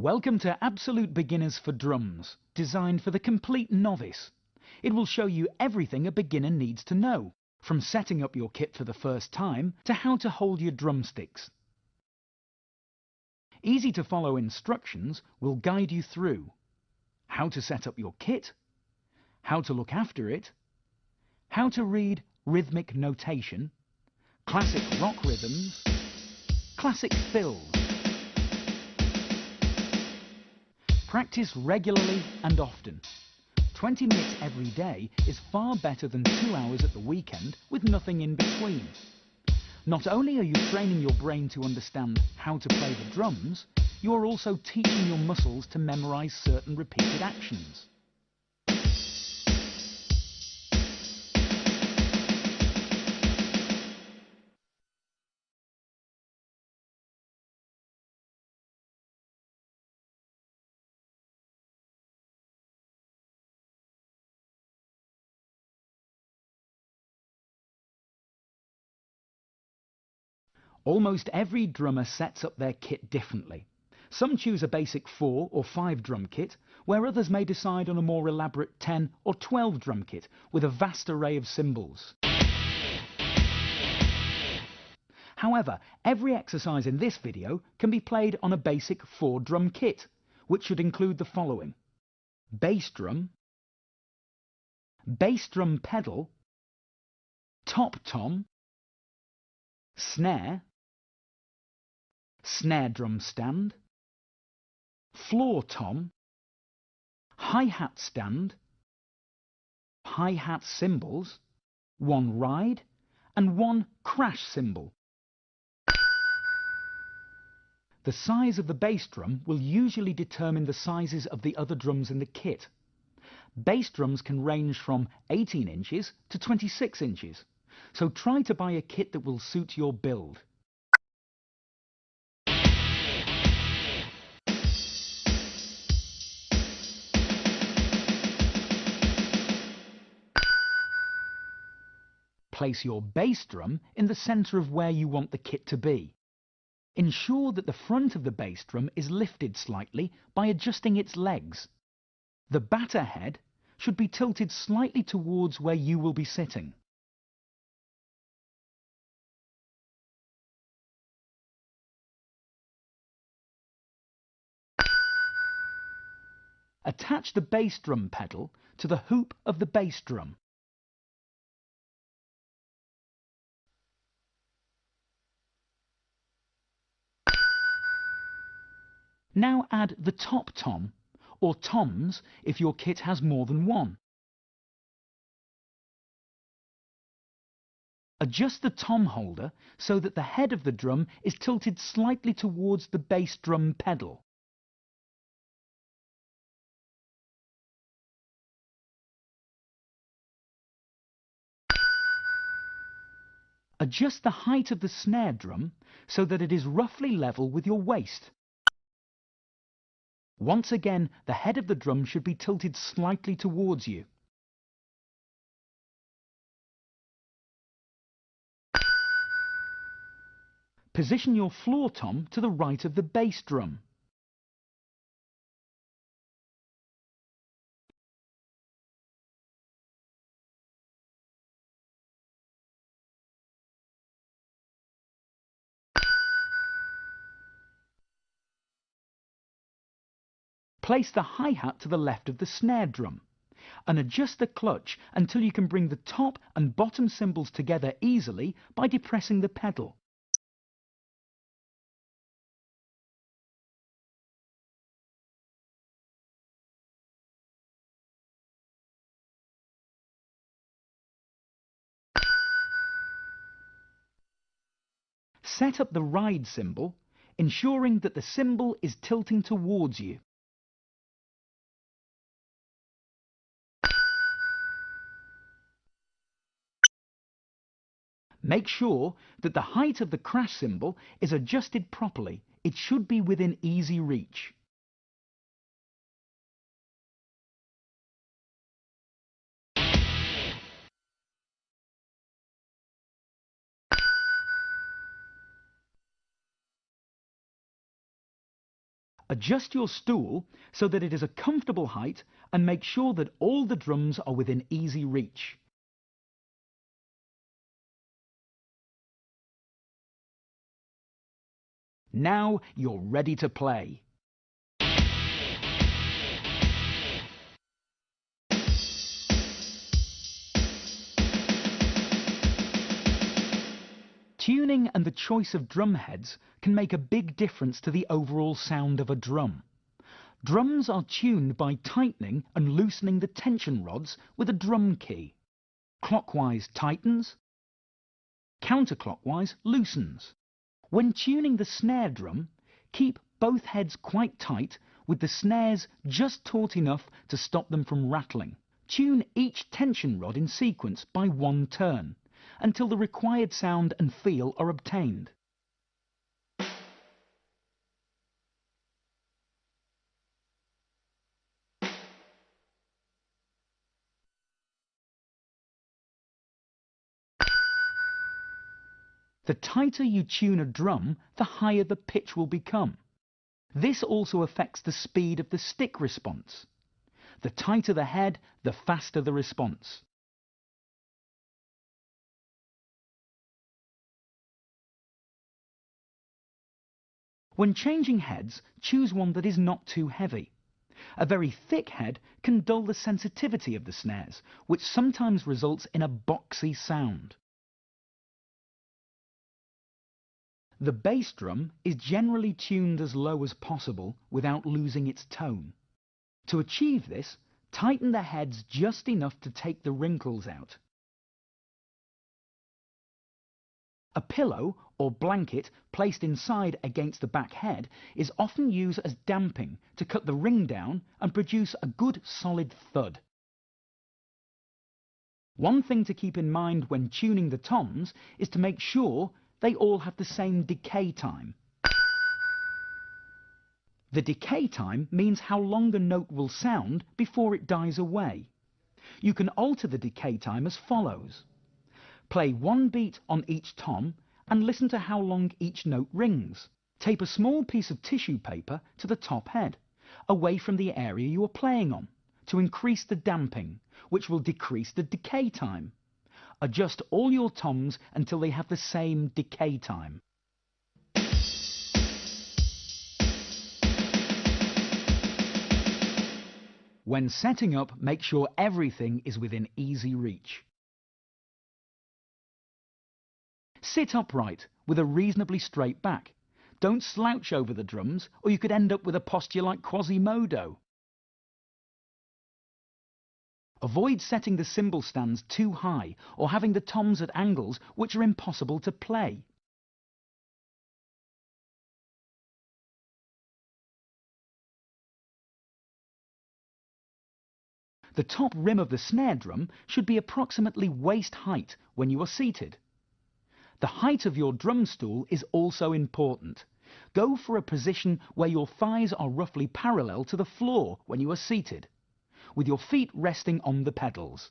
Welcome to Absolute Beginners for Drums, designed for the complete novice. It will show you everything a beginner needs to know, from setting up your kit for the first time to how to hold your drumsticks. Easy to follow instructions will guide you through how to set up your kit, how to look after it, how to read rhythmic notation, classic rock rhythms, classic fills. Practice regularly and often. 20 minutes every day is far better than 2 hours at the weekend with nothing in between. Not only are you training your brain to understand how to play the drums, you are also teaching your muscles to memorize certain repeated actions. Almost every drummer sets up their kit differently. Some choose a basic 4 or 5 drum kit, where others may decide on a more elaborate 10 or 12 drum kit with a vast array of cymbals. However, every exercise in this video can be played on a basic 4 drum kit, which should include the following: bass drum pedal, top tom, snare drum stand, floor tom, hi-hat stand, hi-hat cymbals, 1 ride and 1 crash cymbal. The size of the bass drum will usually determine the sizes of the other drums in the kit. Bass drums can range from 18 inches to 26 inches, so try to buy a kit that will suit your build. Place your bass drum in the center of where you want the kit to be. Ensure that the front of the bass drum is lifted slightly by adjusting its legs. The batter head should be tilted slightly towards where you will be sitting. Attach the bass drum pedal to the hoop of the bass drum. Now add the top tom, or toms if your kit has more than one. Adjust the tom holder so that the head of the drum is tilted slightly towards the bass drum pedal. Adjust the height of the snare drum so that it is roughly level with your waist. Once again, the head of the drum should be tilted slightly towards you. Position your floor tom to the right of the bass drum. Place the hi-hat to the left of the snare drum and adjust the clutch until you can bring the top and bottom cymbals together easily by depressing the pedal. Set up the ride cymbal, ensuring that the cymbal is tilting towards you. Make sure that the height of the crash cymbal is adjusted properly. It should be within easy reach. Adjust your stool so that it is a comfortable height and make sure that all the drums are within easy reach. Now you're ready to play. Tuning and the choice of drum heads can make a big difference to the overall sound of a drum. Drums are tuned by tightening and loosening the tension rods with a drum key. Clockwise tightens, counterclockwise loosens. When tuning the snare drum, keep both heads quite tight with the snares just taut enough to stop them from rattling. Tune each tension rod in sequence by one turn, until the required sound and feel are obtained. The tighter you tune a drum, the higher the pitch will become. This also affects the speed of the stick response. The tighter the head, the faster the response. When changing heads, choose one that is not too heavy. A very thick head can dull the sensitivity of the snares, which sometimes results in a boxy sound. The bass drum is generally tuned as low as possible without losing its tone. To achieve this, tighten the heads just enough to take the wrinkles out. A pillow or blanket placed inside against the back head is often used as damping to cut the ring down and produce a good solid thud. One thing to keep in mind when tuning the toms is to make sure they all have the same decay time. The decay time means how long a note will sound before it dies away. You can alter the decay time as follows. Play one beat on each tom and listen to how long each note rings. Tape a small piece of tissue paper to the top head, away from the area you are playing on, to increase the damping, which will decrease the decay time. Adjust all your toms until they have the same decay time. When setting up, make sure everything is within easy reach. Sit upright with a reasonably straight back. Don't slouch over the drums, or you could end up with a posture like Quasimodo. Avoid setting the cymbal stands too high or having the toms at angles which are impossible to play. The top rim of the snare drum should be approximately waist height when you are seated. The height of your drum stool is also important. Go for a position where your thighs are roughly parallel to the floor when you are seated, with your feet resting on the pedals.